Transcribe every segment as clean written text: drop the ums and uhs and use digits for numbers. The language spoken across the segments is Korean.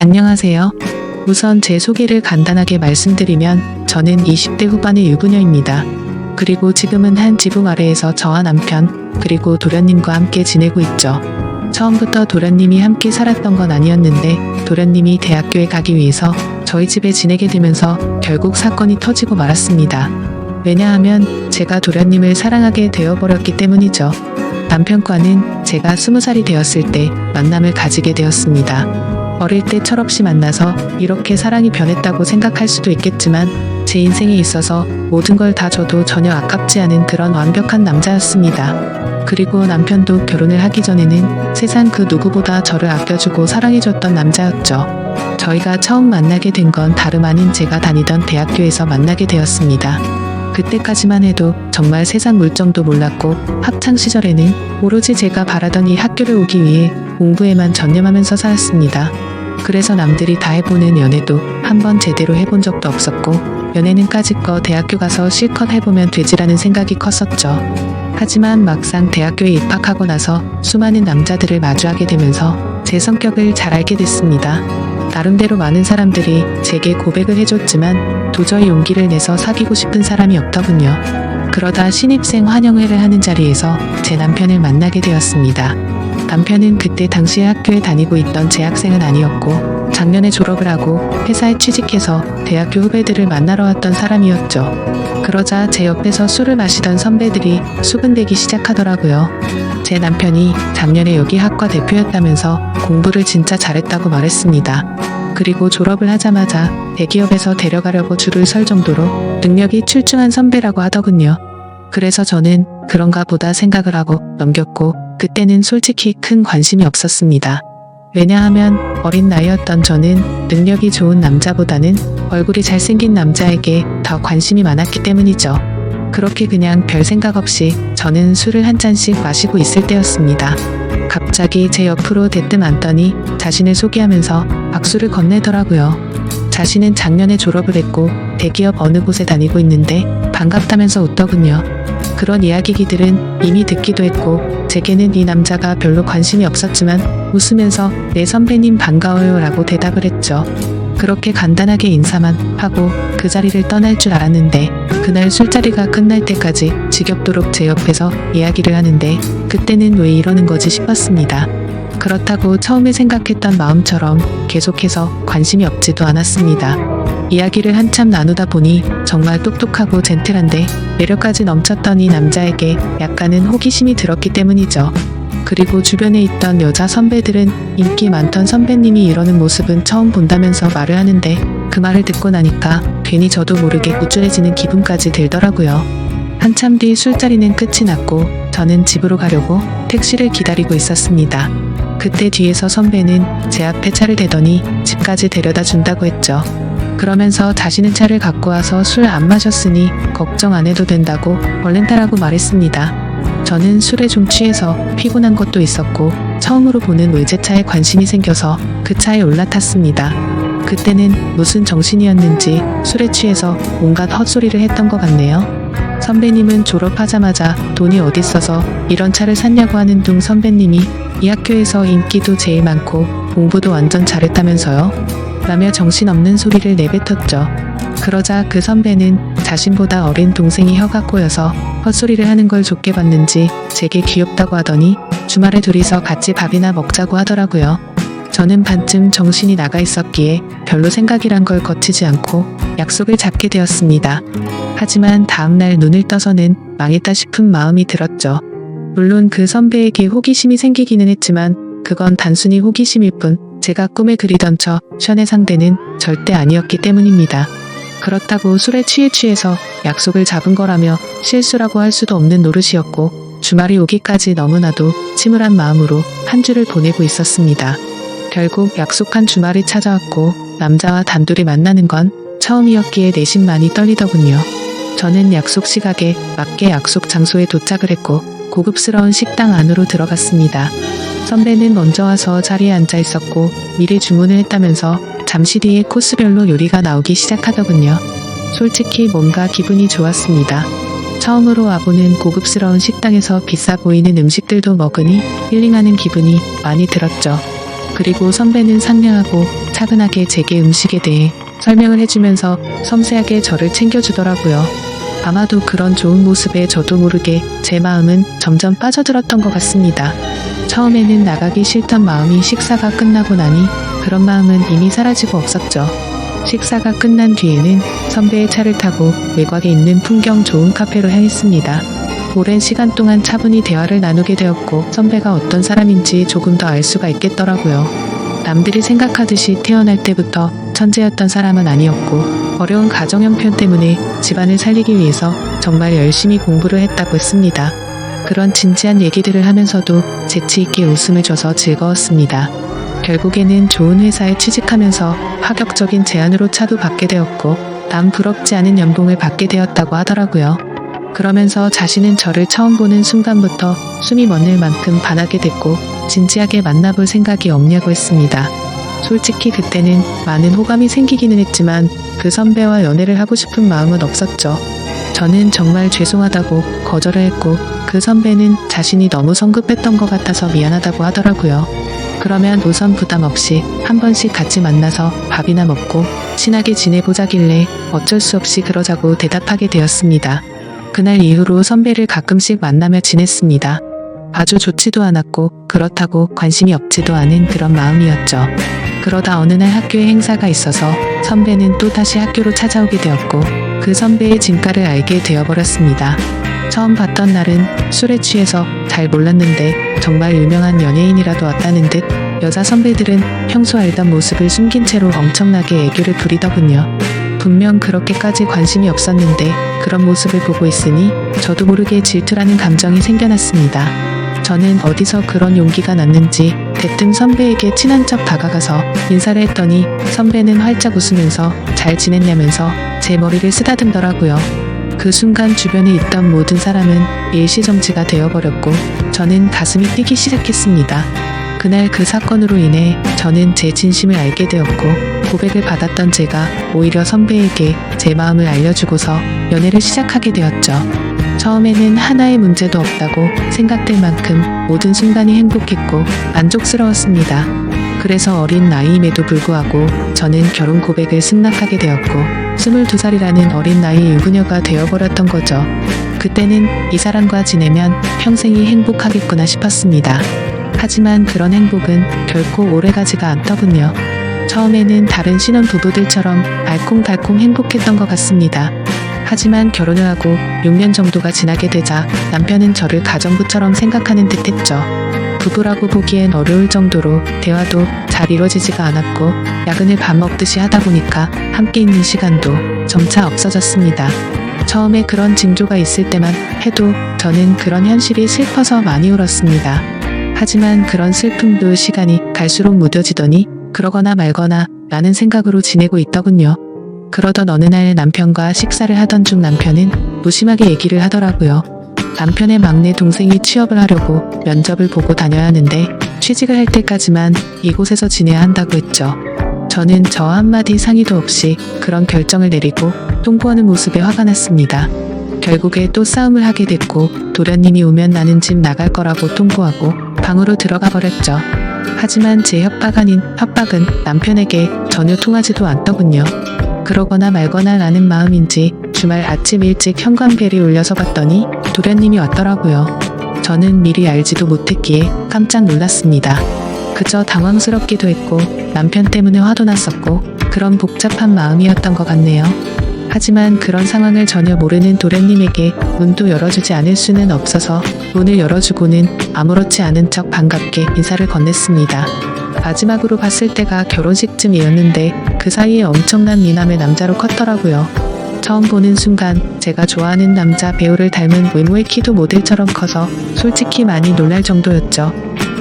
안녕하세요. 우선 제 소개를 간단하게 말씀드리면 저는 20대 후반의 유부녀입니다. 그리고 지금은 한 지붕 아래에서 저와 남편 그리고 도련님과 함께 지내고 있죠. 처음부터 도련님이 함께 살았던 건 아니었는데 도련님이 대학교에 가기 위해서 저희 집에 지내게 되면서 결국 사건이 터지고 말았습니다. 왜냐하면 제가 도련님을 사랑하게 되어버렸기 때문이죠. 남편과는 제가 20살이 되었을 때 만남을 가지게 되었습니다. 어릴 때 철없이 만나서 이렇게 사랑이 변했다고 생각할 수도 있겠지만 제 인생에 있어서 모든 걸 다 줘도 전혀 아깝지 않은 그런 완벽한 남자였습니다. 그리고 남편도 결혼을 하기 전에는 세상 그 누구보다 저를 아껴주고 사랑해줬던 남자였죠. 저희가 처음 만나게 된 건 다름 아닌 제가 다니던 대학교에서 만나게 되었습니다. 그때까지만 해도 정말 세상 물정도 몰랐고 학창 시절에는 오로지 제가 바라던 이 학교를 오기 위해 공부에만 전념하면서 살았습니다. 그래서 남들이 다 해보는 연애도 한번 제대로 해본 적도 없었고 연애는 까짓거 대학교 가서 실컷 해보면 되지라는 생각이 컸었죠. 하지만 막상 대학교에 입학하고 나서 수많은 남자들을 마주하게 되면서 제 성격을 잘 알게 됐습니다. 나름대로 많은 사람들이 제게 고백을 해줬지만 도저히 용기를 내서 사귀고 싶은 사람이 없더군요. 그러다 신입생 환영회를 하는 자리에서 제 남편을 만나게 되었습니다. 남편은 그때 당시에 학교에 다니고 있던 재학생은 아니었고 작년에 졸업을 하고 회사에 취직해서 대학교 후배들을 만나러 왔던 사람이었죠. 그러자 제 옆에서 술을 마시던 선배들이 수근대기 시작하더라고요. 제 남편이 작년에 여기 학과 대표였다면서 공부를 진짜 잘했다고 말했습니다. 그리고 졸업을 하자마자 대기업에서 데려가려고 줄을 설 정도로 능력이 출중한 선배라고 하더군요. 그래서 저는 그런가 보다 생각을 하고 넘겼고 그때는 솔직히 큰 관심이 없었습니다. 왜냐하면 어린 나이였던 저는 능력이 좋은 남자보다는 얼굴이 잘생긴 남자에게 더 관심이 많았기 때문이죠. 그렇게 그냥 별 생각 없이 저는 술을 한 잔씩 마시고 있을 때였습니다. 갑자기 제 옆으로 대뜸 앉더니 자신을 소개하면서 박수를 건네더라고요. 자신은 작년에 졸업을 했고 대기업 어느 곳에 다니고 있는데 반갑다면서 웃더군요. 그런 이야기들은 이미 듣기도 했고 제게는 이 남자가 별로 관심이 없었지만 웃으면서 네 선배님 반가워요 라고 대답을 했죠. 그렇게 간단하게 인사만 하고 그 자리를 떠날 줄 알았는데 그날 술자리가 끝날 때까지 지겹도록 제 옆에서 이야기를 하는데 그때는 왜 이러는 거지 싶었습니다. 그렇다고 처음에 생각했던 마음처럼 계속해서 관심이 없지도 않았습니다. 이야기를 한참 나누다 보니 정말 똑똑하고 젠틀한데 매력까지 넘쳤던 이 남자에게 약간은 호기심이 들었기 때문이죠. 그리고 주변에 있던 여자 선배들은 인기 많던 선배님이 이러는 모습은 처음 본다면서 말을 하는데 그 말을 듣고 나니까 괜히 저도 모르게 우쭐해지는 기분까지 들더라고요. 한참 뒤 술자리는 끝이 났고 저는 집으로 가려고 택시를 기다리고 있었습니다. 그때 뒤에서 선배는 제 앞에 차를 대더니 집까지 데려다 준다고 했죠. 그러면서 자신은 차를 갖고 와서 술 안 마셨으니 걱정 안 해도 된다고 얼른 타라고 말했습니다. 저는 술에 좀 취해서 피곤한 것도 있었고 처음으로 보는 외제차에 관심이 생겨서 그 차에 올라탔습니다. 그때는 무슨 정신이었는지 술에 취해서 온갖 헛소리를 했던 것 같네요. 선배님은 졸업하자마자 돈이 어딨어서 이런 차를 샀냐고 하는 둥 선배님이 이 학교에서 인기도 제일 많고 공부도 완전 잘했다면서요? 라며 정신없는 소리를 내뱉었죠. 그러자 그 선배는 자신보다 어린 동생이 혀가 꼬여서 헛소리를 하는 걸 좋게 봤는지 제게 귀엽다고 하더니 주말에 둘이서 같이 밥이나 먹자고 하더라고요. 저는 반쯤 정신이 나가 있었기에 별로 생각이란 걸 거치지 않고 약속을 잡게 되었습니다. 하지만 다음날 눈을 떠서는 망했다 싶은 마음이 들었죠. 물론 그 선배에게 호기심이 생기기는 했지만 그건 단순히 호기심일 뿐 제가 꿈에 그리던 저 션의 상대는 절대 아니었기 때문입니다. 그렇다고 술에 취해서 약속을 잡은 거라며 실수라고 할 수도 없는 노릇이었고 주말이 오기까지 너무나도 침울한 마음으로 한 주를 보내고 있었습니다. 결국 약속한 주말이 찾아왔고 남자와 단둘이 만나는 건 처음이었기에 내심만이 떨리더군요. 저는 약속 시각에 맞게 약속 장소에 도착을 했고 고급스러운 식당 안으로 들어갔습니다. 선배는 먼저 와서 자리에 앉아 있었고 미리 주문을 했다면서 잠시 뒤에 코스별로 요리가 나오기 시작하더군요. 솔직히 뭔가 기분이 좋았습니다. 처음으로 와보는 고급스러운 식당에서 비싸 보이는 음식들도 먹으니 힐링하는 기분이 많이 들었죠. 그리고 선배는 상냥하고 차분하게 제게 음식에 대해 설명을 해주면서 섬세하게 저를 챙겨주더라고요. 아마도 그런 좋은 모습에 저도 모르게 제 마음은 점점 빠져들었던 것 같습니다. 처음에는 나가기 싫던 마음이 식사가 끝나고 나니 그런 마음은 이미 사라지고 없었죠. 식사가 끝난 뒤에는 선배의 차를 타고 외곽에 있는 풍경 좋은 카페로 향했습니다. 오랜 시간 동안 차분히 대화를 나누게 되었고 선배가 어떤 사람인지 조금 더 알 수가 있겠더라고요. 남들이 생각하듯이 태어날 때부터 천재였던 사람은 아니었고 어려운 가정 형편 때문에 집안을 살리기 위해서 정말 열심히 공부를 했다고 했습니다. 그런 진지한 얘기들을 하면서도 재치있게 웃음을 줘서 즐거웠습니다. 결국에는 좋은 회사에 취직하면서 파격적인 제안으로 차도 받게 되었고 남 부럽지 않은 연봉을 받게 되었다고 하더라고요. 그러면서 자신은 저를 처음 보는 순간부터 숨이 멎을 만큼 반하게 됐고 진지하게 만나볼 생각이 없냐고 했습니다. 솔직히 그때는 많은 호감이 생기기는 했지만 그 선배와 연애를 하고 싶은 마음은 없었죠. 저는 정말 죄송하다고 거절을 했고 그 선배는 자신이 너무 성급했던 것 같아서 미안하다고 하더라고요. 그러면 우선 부담 없이 한 번씩 같이 만나서 밥이나 먹고 친하게 지내보자길래 어쩔 수 없이 그러자고 대답하게 되었습니다. 그날 이후로 선배를 가끔씩 만나며 지냈습니다. 아주 좋지도 않았고 그렇다고 관심이 없지도 않은 그런 마음이었죠. 그러다 어느 날 학교에 행사가 있어서 선배는 또 다시 학교로 찾아오게 되었고 그 선배의 진가를 알게 되어버렸습니다. 처음 봤던 날은 술에 취해서 잘 몰랐는데 정말 유명한 연예인이라도 왔다는 듯 여자 선배들은 평소 알던 모습을 숨긴 채로 엄청나게 애교를 부리더군요. 분명 그렇게까지 관심이 없었는데 그런 모습을 보고 있으니 저도 모르게 질투라는 감정이 생겨났습니다. 저는 어디서 그런 용기가 났는지 대뜸 선배에게 친한 척 다가가서 인사를 했더니 선배는 활짝 웃으면서 잘 지냈냐면서 제 머리를 쓰다듬더라고요. 그 순간 주변에 있던 모든 사람은 일시정지가 되어버렸고 저는 가슴이 뛰기 시작했습니다. 그날 그 사건으로 인해 저는 제 진심을 알게 되었고 고백을 받았던 제가 오히려 선배에게 제 마음을 알려주고서 연애를 시작하게 되었죠. 처음에는 하나의 문제도 없다고 생각될 만큼 모든 순간이 행복했고 만족스러웠습니다. 그래서 어린 나이임에도 불구하고 저는 결혼 고백을 승낙하게 되었고 22살이라는 어린 나이의 유부녀가 되어버렸던 거죠. 그때는 이 사람과 지내면 평생이 행복하겠구나 싶었습니다. 하지만 그런 행복은 결코 오래가지가 않더군요. 처음에는 다른 신혼부부들처럼 알콩달콩 행복했던 것 같습니다. 하지만 결혼을 하고 6년 정도가 지나게 되자 남편은 저를 가정부처럼 생각하는 듯 했죠. 부부라고 보기엔 어려울 정도로 대화도 잘 이루어지지가 않았고 야근을 밥 먹듯이 하다 보니까 함께 있는 시간도 점차 없어졌습니다. 처음에 그런 징조가 있을 때만 해도 저는 그런 현실이 슬퍼서 많이 울었습니다. 하지만 그런 슬픔도 시간이 갈수록 무뎌지더니 그러거나 말거나 라는 생각으로 지내고 있더군요. 그러던 어느 날 남편과 식사를 하던 중 남편은 무심하게 얘기를 하더라고요. 남편의 막내 동생이 취업을 하려고 면접을 보고 다녀야 하는데 취직을 할 때까지만 이곳에서 지내야 한다고 했죠. 저는 저 한마디 상의도 없이 그런 결정을 내리고 통보하는 모습에 화가 났습니다. 결국에 또 싸움을 하게 됐고 도련님이 오면 나는 집 나갈 거라고 통보하고 방으로 들어가 버렸죠. 하지만 제 협박 아닌 협박은 남편에게 전혀 통하지도 않더군요. 그러거나 말거나 라는 마음인지 주말 아침 일찍 현관벨이 울려서 봤더니 도련님이 왔더라고요. 저는 미리 알지도 못했기에 깜짝 놀랐습니다. 그저 당황스럽기도 했고 남편 때문에 화도 났었고 그런 복잡한 마음이었던 것 같네요. 하지만 그런 상황을 전혀 모르는 도련님에게 문도 열어주지 않을 수는 없어서 문을 열어주고는 아무렇지 않은 척 반갑게 인사를 건넸습니다. 마지막으로 봤을 때가 결혼식쯤이었는데 그 사이에 엄청난 미남의 남자로 컸더라고요. 처음 보는 순간 제가 좋아하는 남자 배우를 닮은 외모의 키도 모델처럼 커서 솔직히 많이 놀랄 정도였죠.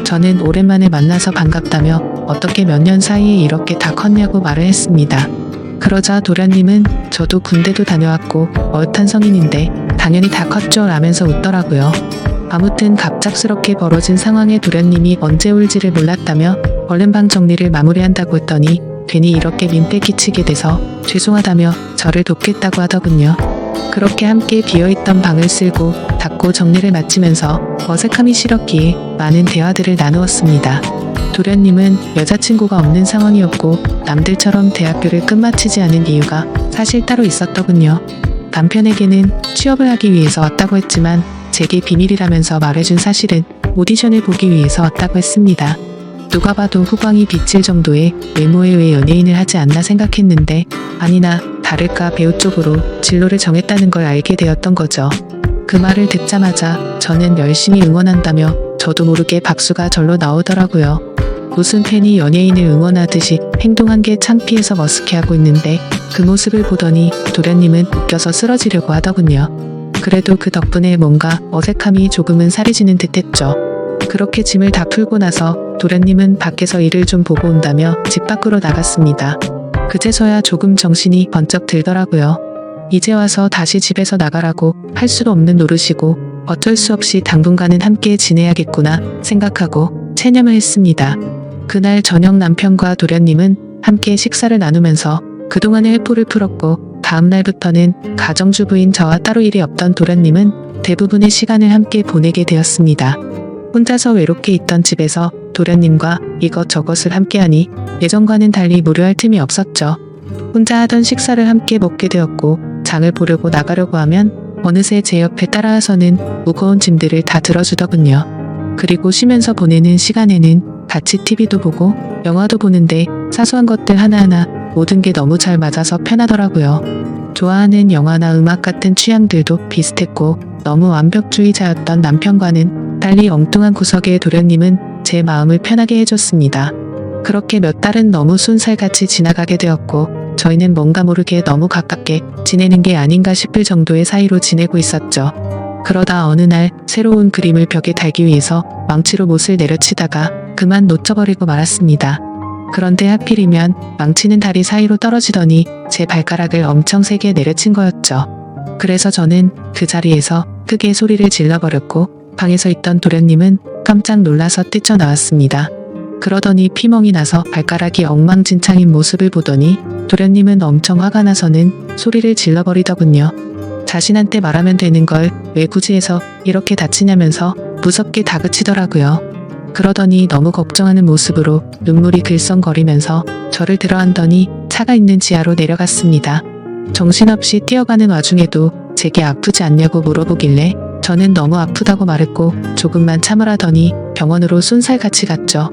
저는 오랜만에 만나서 반갑다며 어떻게 몇 년 사이에 이렇게 다 컸냐고 말을 했습니다. 그러자 도련님은 저도 군대도 다녀왔고 어엿한 성인인데 당연히 다 컸죠 라면서 웃더라고요. 아무튼 갑작스럽게 벌어진 상황에 도련님이 언제 올지를 몰랐다며 얼른 방 정리를 마무리한다고 했더니 괜히 이렇게 민폐 끼치게 돼서 죄송하다며 저를 돕겠다고 하더군요. 그렇게 함께 비어있던 방을 쓸고 닫고 정리를 마치면서 어색함이 싫었기에 많은 대화들을 나누었습니다. 도련님은 여자친구가 없는 상황이었고 남들처럼 대학교를 끝마치지 않은 이유가 사실 따로 있었더군요. 남편에게는 취업을 하기 위해서 왔다고 했지만 제게 비밀이라면서 말해준 사실은 오디션을 보기 위해서 왔다고 했습니다. 누가 봐도 후광이 비칠 정도의 외모에 왜 연예인을 하지 않나 생각했는데 아니나 다를까 배우 쪽으로 진로를 정했다는 걸 알게 되었던 거죠. 그 말을 듣자마자 저는 열심히 응원한다며 저도 모르게 박수가 절로 나오더라고요. 무슨 팬이 연예인을 응원하듯이 행동한 게 창피해서 머쓱해하고 있는데 그 모습을 보더니 도련님은 웃겨서 쓰러지려고 하더군요. 그래도 그 덕분에 뭔가 어색함이 조금은 사라지는 듯했죠. 그렇게 짐을 다 풀고 나서 도련님은 밖에서 일을 좀 보고 온다며 집 밖으로 나갔습니다. 그제서야 조금 정신이 번쩍 들더라고요. 이제 와서 다시 집에서 나가라고 할 수도 없는 노릇이고 어쩔 수 없이 당분간은 함께 지내야겠구나 생각하고 체념을 했습니다. 그날 저녁 남편과 도련님은 함께 식사를 나누면서 그동안의 회포를 풀었고 다음날부터는 가정주부인 저와 따로 일이 없던 도련님은 대부분의 시간을 함께 보내게 되었습니다. 혼자서 외롭게 있던 집에서 도련님과 이것저것을 함께하니 예전과는 달리 무료할 틈이 없었죠. 혼자 하던 식사를 함께 먹게 되었고 장을 보려고 나가려고 하면 어느새 제 옆에 따라와서는 무거운 짐들을 다 들어주더군요. 그리고 쉬면서 보내는 시간에는 같이 TV도 보고 영화도 보는데 사소한 것들 하나하나 모든 게 너무 잘 맞아서 편하더라고요. 좋아하는 영화나 음악 같은 취향들도 비슷했고 너무 완벽주의자였던 남편과는 달리 엉뚱한 구석의 도련님은 제 마음을 편하게 해줬습니다. 그렇게 몇 달은 너무 순살같이 지나가게 되었고 저희는 뭔가 모르게 너무 가깝게 지내는 게 아닌가 싶을 정도의 사이로 지내고 있었죠. 그러다 어느 날 새로운 그림을 벽에 달기 위해서 망치로 못을 내려치다가 그만 놓쳐버리고 말았습니다. 그런데 하필이면 망치는 다리 사이로 떨어지더니 제 발가락을 엄청 세게 내려친 거였죠. 그래서 저는 그 자리에서 크게 소리를 질러버렸고 방에서 있던 도련님은 깜짝 놀라서 뛰쳐나왔습니다. 그러더니 피멍이 나서 발가락이 엉망진창인 모습을 보더니 도련님은 엄청 화가 나서는 소리를 질러버리더군요. 자신한테 말하면 되는 걸 왜 굳이 해서 이렇게 다치냐면서 무섭게 다그치더라고요. 그러더니 너무 걱정하는 모습으로 눈물이 글썽거리면서 저를 들어안더니 차가 있는 지하로 내려갔습니다. 정신없이 뛰어가는 와중에도 제게 아프지 않냐고 물어보길래 저는 너무 아프다고 말했고 조금만 참으라더니 병원으로 순살같이 갔죠.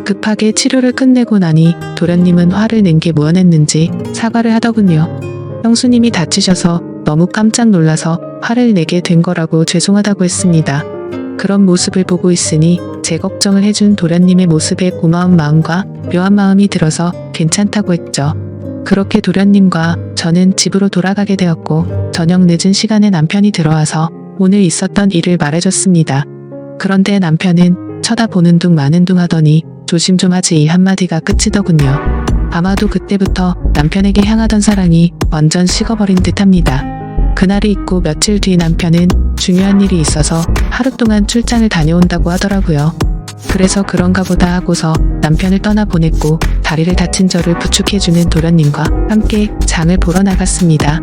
급하게 치료를 끝내고 나니 도련님은 화를 낸 게 무언했는지 사과를 하더군요. 형수님이 다치셔서 너무 깜짝 놀라서 화를 내게 된 거라고 죄송하다고 했습니다. 그런 모습을 보고 있으니 제 걱정을 해준 도련님의 모습에 고마운 마음과 묘한 마음이 들어서 괜찮다고 했죠. 그렇게 도련님과 저는 집으로 돌아가게 되었고 저녁 늦은 시간에 남편이 들어와서 오늘 있었던 일을 말해줬습니다. 그런데 남편은 쳐다보는 둥 마는 둥 하더니 조심 좀 하지 이 한마디가 끝이더군요. 아마도 그때부터 남편에게 향하던 사랑이 완전 식어버린 듯합니다. 그날이 있고 며칠 뒤 남편은 중요한 일이 있어서 하루 동안 출장을 다녀온다고 하더라고요. 그래서 그런가 보다 하고서 남편을 떠나보냈고 다리를 다친 저를 부축해주는 도련님과 함께 장을 보러 나갔습니다.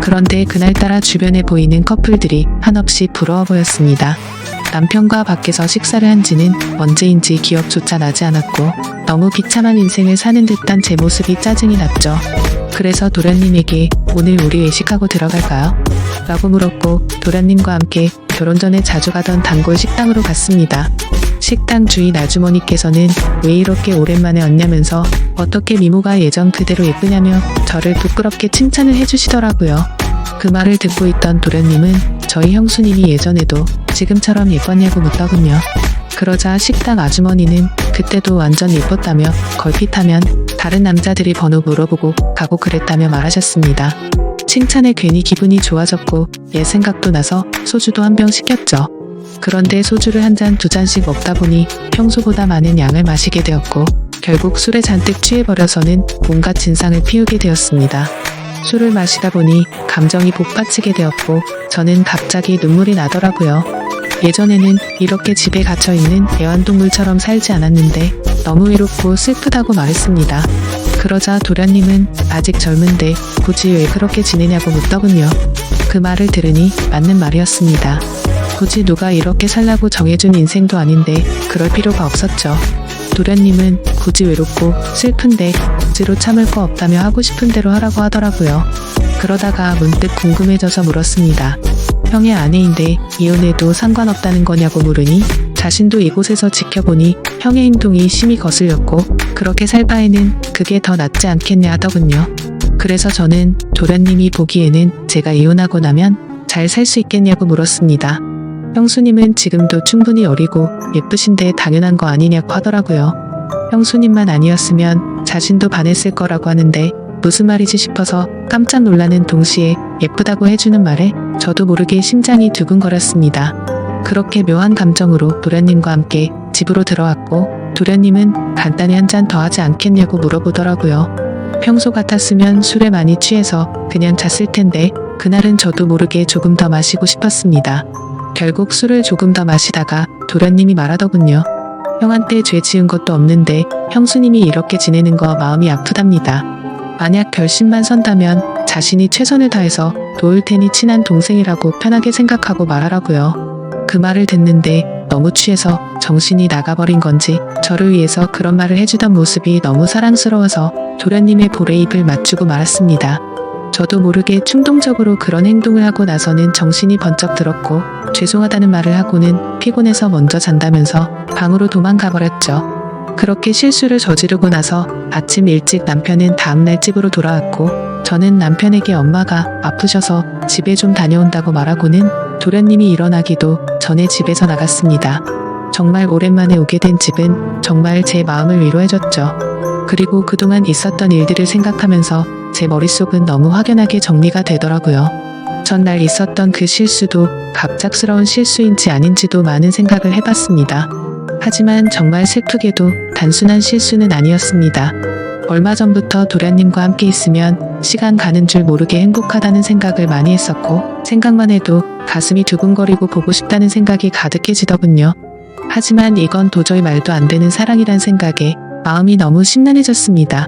그런데 그날따라 주변에 보이는 커플들이 한없이 부러워 보였습니다. 남편과 밖에서 식사를 한 지는 언제인지 기억조차 나지 않았고 너무 비참한 인생을 사는 듯한 제 모습이 짜증이 났죠. 그래서 도련님에게 오늘 우리 외식하고 들어갈까요? 라고 물었고 도련님과 함께 결혼 전에 자주 가던 단골 식당으로 갔습니다. 식당 주인 아주머니께서는 왜 이렇게 오랜만에 왔냐면서 어떻게 미모가 예전 그대로 예쁘냐며 저를 부끄럽게 칭찬을 해주시더라고요. 그 말을 듣고 있던 도련님은 저희 형수님이 예전에도 지금처럼 예뻤냐고 묻더군요. 그러자 식당 아주머니는 그때도 완전 예뻤다며 걸핏하면 다른 남자들이 번호 물어보고 가고 그랬다며 말하셨습니다. 칭찬에 괜히 기분이 좋아졌고 옛 생각도 나서 소주도 한 병 시켰죠. 그런데 소주를 한 잔 두 잔씩 먹다 보니 평소보다 많은 양을 마시게 되었고 결국 술에 잔뜩 취해버려서는 온갖 진상을 피우게 되었습니다. 술을 마시다 보니 감정이 복받치게 되었고 저는 갑자기 눈물이 나더라고요. 예전에는 이렇게 집에 갇혀있는 애완동물처럼 살지 않았는데 너무 외롭고 슬프다고 말했습니다. 그러자 도련님은 아직 젊은데 굳이 왜 그렇게 지내냐고 묻더군요. 그 말을 들으니 맞는 말이었습니다. 굳이 누가 이렇게 살라고 정해준 인생도 아닌데 그럴 필요가 없었죠. 도련님은 굳이 외롭고 슬픈데 억지로 참을 거 없다며 하고 싶은 대로 하라고 하더라고요. 그러다가 문득 궁금해져서 물었습니다. 형의 아내인데 이혼해도 상관없다는 거냐고 물으니 자신도 이곳에서 지켜보니 형의 행동이 심히 거슬렸고 그렇게 살 바에는 그게 더 낫지 않겠냐 하더군요. 그래서 저는 도련님이 보기에는 제가 이혼하고 나면 잘 살 수 있겠냐고 물었습니다. 형수님은 지금도 충분히 어리고 예쁘신데 당연한 거 아니냐고 하더라고요. 형수님만 아니었으면 자신도 반했을 거라고 하는데 무슨 말이지 싶어서 깜짝 놀라는 동시에 예쁘다고 해주는 말에 저도 모르게 심장이 두근거렸습니다. 그렇게 묘한 감정으로 도련님과 함께 집으로 들어왔고 도련님은 간단히 한 잔 더 하지 않겠냐고 물어보더라고요. 평소 같았으면 술에 많이 취해서 그냥 잤을 텐데 그날은 저도 모르게 조금 더 마시고 싶었습니다. 결국 술을 조금 더 마시다가 도련님이 말하더군요. 형한테 죄 지은 것도 없는데 형수님이 이렇게 지내는 거 마음이 아프답니다. 만약 결심만 선다면 자신이 최선을 다해서 도울 테니 친한 동생이라고 편하게 생각하고 말하라고요. 그 말을 듣는데 너무 취해서 정신이 나가버린 건지 저를 위해서 그런 말을 해주던 모습이 너무 사랑스러워서 도련님의 볼에 입을 맞추고 말았습니다. 저도 모르게 충동적으로 그런 행동을 하고 나서는 정신이 번쩍 들었고 죄송하다는 말을 하고는 피곤해서 먼저 잔다면서 방으로 도망가 버렸죠. 그렇게 실수를 저지르고 나서 아침 일찍 남편은 다음날 집으로 돌아왔고 저는 남편에게 엄마가 아프셔서 집에 좀 다녀온다고 말하고는 도련님이 일어나기도 전에 집에서 나갔습니다. 정말 오랜만에 오게 된 집은 정말 제 마음을 위로해줬죠. 그리고 그동안 있었던 일들을 생각하면서 제 머릿속은 너무 확연하게 정리가 되더라고요. 전날 있었던 그 실수도 갑작스러운 실수인지 아닌지도 많은 생각을 해봤습니다. 하지만 정말 슬프게도 단순한 실수는 아니었습니다. 얼마 전부터 도련님과 함께 있으면 시간 가는 줄 모르게 행복하다는 생각을 많이 했었고 생각만 해도 가슴이 두근거리고 보고 싶다는 생각이 가득해지더군요. 하지만 이건 도저히 말도 안 되는 사랑이란 생각에 마음이 너무 심란해졌습니다.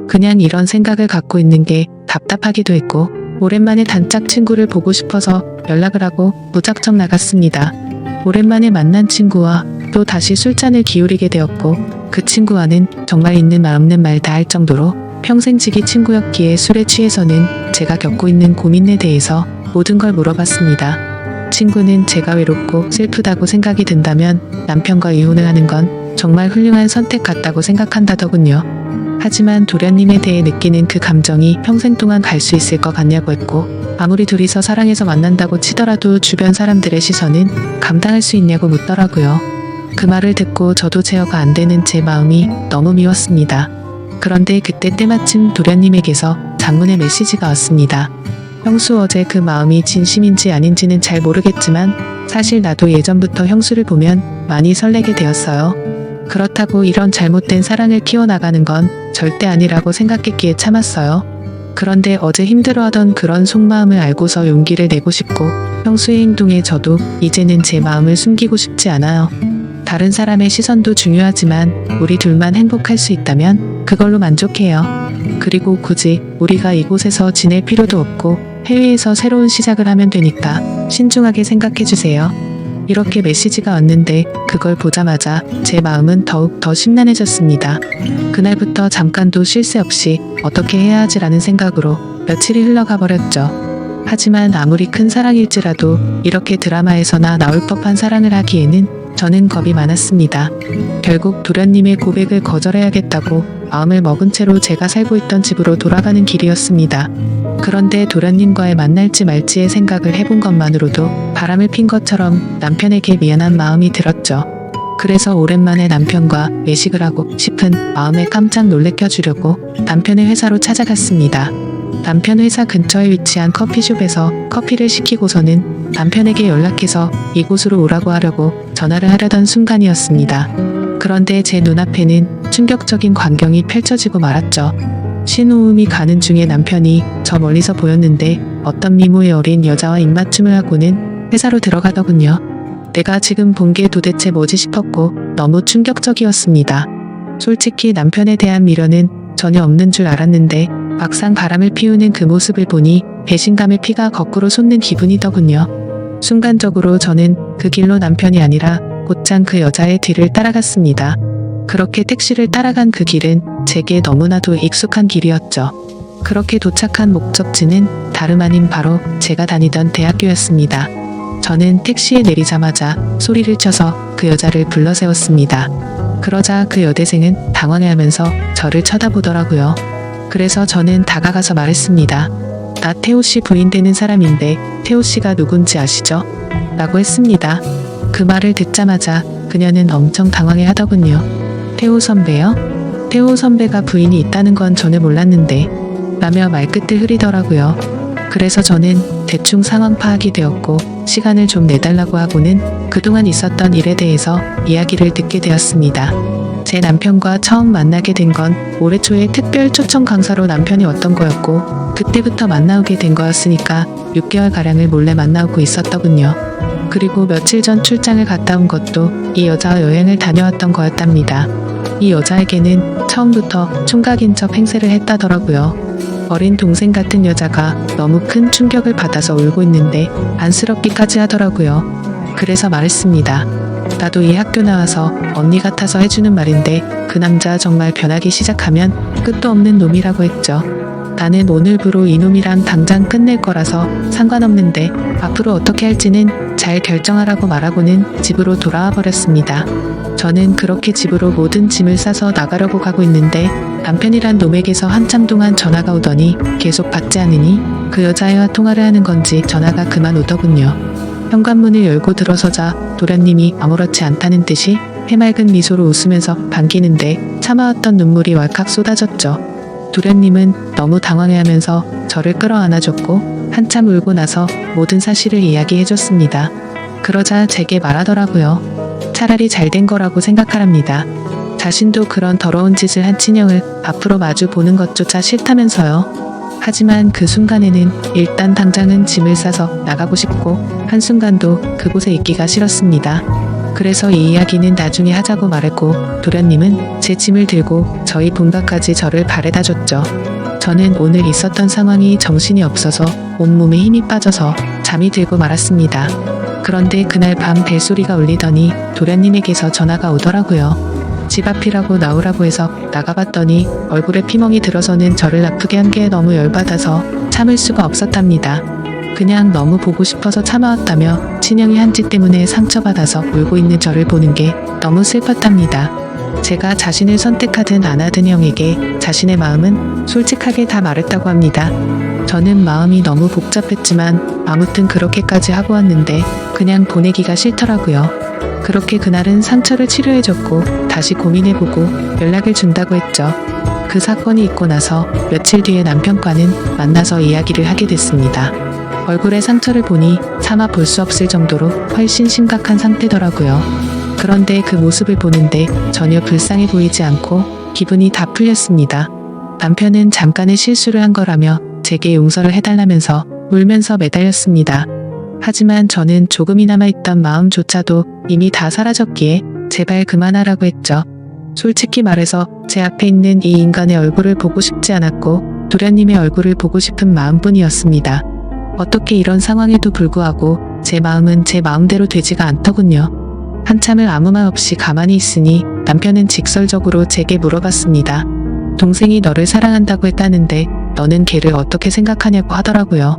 그냥 이런 생각을 갖고 있는 게 답답하기도 했고 오랜만에 단짝 친구를 보고 싶어서 연락을 하고 무작정 나갔습니다. 오랜만에 만난 친구와 또 다시 술잔을 기울이게 되었고 그 친구와는 정말 있는 말 없는 말 다 할 정도로 평생지기 친구였기에 술에 취해서는 제가 겪고 있는 고민에 대해서 모든 걸 물어봤습니다. 친구는 제가 외롭고 슬프다고 생각이 든다면 남편과 이혼을 하는 건 정말 훌륭한 선택 같다고 생각한다더군요. 하지만 도련님에 대해 느끼는 그 감정이 평생 동안 갈 수 있을 것 같냐고 했고 아무리 둘이서 사랑해서 만난다고 치더라도 주변 사람들의 시선은 감당할 수 있냐고 묻더라고요. 그 말을 듣고 저도 제어가 안 되는 제 마음이 너무 미웠습니다. 그런데 그때 때마침 도련님에게서 장문의 메시지가 왔습니다. 형수 어제 그 마음이 진심인지 아닌지는 잘 모르겠지만 사실 나도 예전부터 형수를 보면 많이 설레게 되었어요. 그렇다고 이런 잘못된 사랑을 키워나가는 건 절대 아니라고 생각했기에 참았어요. 그런데 어제 힘들어하던 그런 속마음을 알고서 용기를 내고 싶고 형수의 행동에 저도 이제는 제 마음을 숨기고 싶지 않아요. 다른 사람의 시선도 중요하지만 우리 둘만 행복할 수 있다면 그걸로 만족해요. 그리고 굳이 우리가 이곳에서 지낼 필요도 없고 해외에서 새로운 시작을 하면 되니까 신중하게 생각해주세요. 이렇게 메시지가 왔는데 그걸 보자마자 제 마음은 더욱 더 심란해졌습니다. 그날부터 잠깐도 쉴 새 없이 어떻게 해야 하지라는 생각으로 며칠이 흘러가 버렸죠. 하지만 아무리 큰 사랑일지라도 이렇게 드라마에서나 나올 법한 사랑을 하기에는 저는 겁이 많았습니다. 결국 도련님의 고백을 거절해야겠다고 마음을 먹은 채로 제가 살고 있던 집으로 돌아가는 길이었습니다. 그런데 도련님과의 만날지 말지의 생각을 해본 것만으로도 바람을 핀 것처럼 남편에게 미안한 마음이 들었죠. 그래서 오랜만에 남편과 외식을 하고 싶은 마음에 깜짝 놀래켜주려고 남편의 회사로 찾아갔습니다. 남편 회사 근처에 위치한 커피숍에서 커피를 시키고서는 남편에게 연락해서 이곳으로 오라고 하려고 전화를 하려던 순간이었습니다. 그런데 제 눈앞에는 충격적인 광경이 펼쳐지고 말았죠. 신호음이 가는 중에 남편이 저 멀리서 보였는데 어떤 미모의 어린 여자와 입맞춤을 하고는 회사로 들어가더군요. 내가 지금 본 게 도대체 뭐지 싶었고 너무 충격적이었습니다. 솔직히 남편에 대한 미련은 전혀 없는 줄 알았는데 막상 바람을 피우는 그 모습을 보니 배신감에 피가 거꾸로 솟는 기분이더군요. 순간적으로 저는 그 길로 남편이 아니라 곧장 그 여자의 뒤를 따라갔습니다. 그렇게 택시를 따라간 그 길은 제게 너무나도 익숙한 길이었죠. 그렇게 도착한 목적지는 다름 아닌 바로 제가 다니던 대학교였습니다. 저는 택시에 내리자마자 소리를 쳐서 그 여자를 불러세웠습니다. 그러자 그 여대생은 당황해하면서 저를 쳐다보더라고요. 그래서 저는 다가가서 말했습니다. 나 태호 씨 부인 되는 사람인데 태호 씨가 누군지 아시죠? 라고 했습니다. 그 말을 듣자마자 그녀는 엄청 당황해 하더군요. 태호 선배요? 태호 선배가 부인이 있다는 건 전혀 몰랐는데 라며 말끝을 흐리더라고요. 그래서 저는 대충 상황 파악이 되었고 시간을 좀 내달라고 하고는 그동안 있었던 일에 대해서 이야기를 듣게 되었습니다. 제 남편과 처음 만나게 된 건 올해 초에 특별 초청 강사로 남편이 왔던 거였고 그때부터 만나오게 된 거였으니까 6개월가량을 몰래 만나오고 있었더군요. 그리고 며칠 전 출장을 갔다 온 것도 이 여자와 여행을 다녀왔던 거였답니다. 이 여자에게는 처음부터 총각인 척 행세를 했다더라고요. 어린 동생 같은 여자가 너무 큰 충격을 받아서 울고 있는데 안쓰럽기까지 하더라고요. 그래서 말했습니다. 나도 이 학교 나와서 언니 같아서 해주는 말인데 그 남자 정말 변하기 시작하면 끝도 없는 놈이라고 했죠. 나는 오늘부로 이놈이랑 당장 끝낼 거라서 상관없는데 앞으로 어떻게 할지는 잘 결정하라고 말하고는 집으로 돌아와 버렸습니다. 저는 그렇게 집으로 모든 짐을 싸서 나가려고 가고 있는데 남편이란 놈에게서 한참 동안 전화가 오더니 계속 받지 않으니 그 여자애와 통화를 하는 건지 전화가 그만 오더군요. 현관문을 열고 들어서자 도련님이 아무렇지 않다는 듯이 해맑은 미소로 웃으면서 반기는데 참아왔던 눈물이 왈칵 쏟아졌죠. 도련님은 너무 당황해하면서 저를 끌어안아줬고 한참 울고 나서 모든 사실을 이야기해줬습니다. 그러자 제게 말하더라고요. 차라리 잘된 거라고 생각하랍니다. 자신도 그런 더러운 짓을 한 친형을 앞으로 마주 보는 것조차 싫다면서요. 하지만 그 순간에는 일단 당장은 짐을 싸서 나가고 싶고 한순간도 그곳에 있기가 싫었습니다. 그래서 이 이야기는 나중에 하자고 말했고 도련님은 제 짐을 들고 저희 본가까지 저를 바래다 줬죠. 저는 오늘 있었던 상황이 정신이 없어서 온몸에 힘이 빠져서 잠이 들고 말았습니다. 그런데 그날 밤 벨소리가 울리더니 도련님에게서 전화가 오더라고요. 집 앞이라고 나오라고 해서 나가봤더니 얼굴에 피멍이 들어서는 저를 아프게 한 게 너무 열받아서 참을 수가 없었답니다. 그냥 너무 보고 싶어서 참아왔다며 친형이 한 짓 때문에 상처받아서 울고 있는 저를 보는 게 너무 슬펐답니다. 제가 자신을 선택하든 안 하든 형에게 자신의 마음은 솔직하게 다 말했다고 합니다. 저는 마음이 너무 복잡했지만 아무튼 그렇게까지 하고 왔는데 그냥 보내기가 싫더라고요. 그렇게 그날은 상처를 치료해줬고 다시 고민해보고 연락을 준다고 했죠. 그 사건이 있고 나서 며칠 뒤에 남편과는 만나서 이야기를 하게 됐습니다. 얼굴에 상처를 보니 차마 볼 수 없을 정도로 훨씬 심각한 상태더라고요. 그런데 그 모습을 보는데 전혀 불쌍해 보이지 않고 기분이 다 풀렸습니다. 남편은 잠깐의 실수를 한 거라며 제게 용서를 해달라면서 울면서 매달렸습니다. 하지만 저는 조금이나마 있던 마음조차도 이미 다 사라졌기에 제발 그만하라고 했죠. 솔직히 말해서 제 앞에 있는 이 인간의 얼굴을 보고 싶지 않았고 도련님의 얼굴을 보고 싶은 마음뿐이었습니다. 어떻게 이런 상황에도 불구하고 제 마음은 제 마음대로 되지가 않더군요. 한참을 아무 말 없이 가만히 있으니 남편은 직설적으로 제게 물어봤습니다. 동생이 너를 사랑한다고 했다는데 너는 걔를 어떻게 생각하냐고 하더라고요.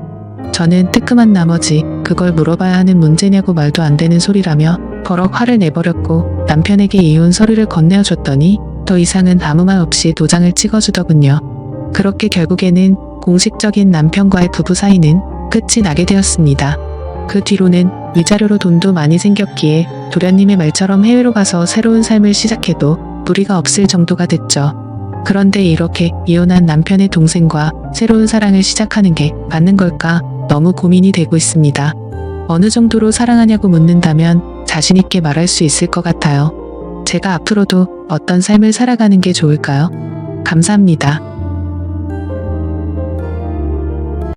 저는 뜨끔한 나머지 그걸 물어봐야 하는 문제냐고 말도 안 되는 소리라며 버럭 화를 내버렸고 남편에게 이혼 서류를 건네어줬더니 더 이상은 아무 말 없이 도장을 찍어주더군요. 그렇게 결국에는 공식적인 남편과의 부부 사이는 끝이 나게 되었습니다. 그 뒤로는 위자료로 돈도 많이 생겼기에 도련님의 말처럼 해외로 가서 새로운 삶을 시작해도 무리가 없을 정도가 됐죠. 그런데 이렇게 이혼한 남편의 동생과 새로운 사랑을 시작하는 게 맞는 걸까 너무 고민이 되고 있습니다. 어느 정도로 사랑하냐고 묻는다면 자신 있게 말할 수 있을 것 같아요. 제가 앞으로도 어떤 삶을 살아가는 게 좋을까요? 감사합니다.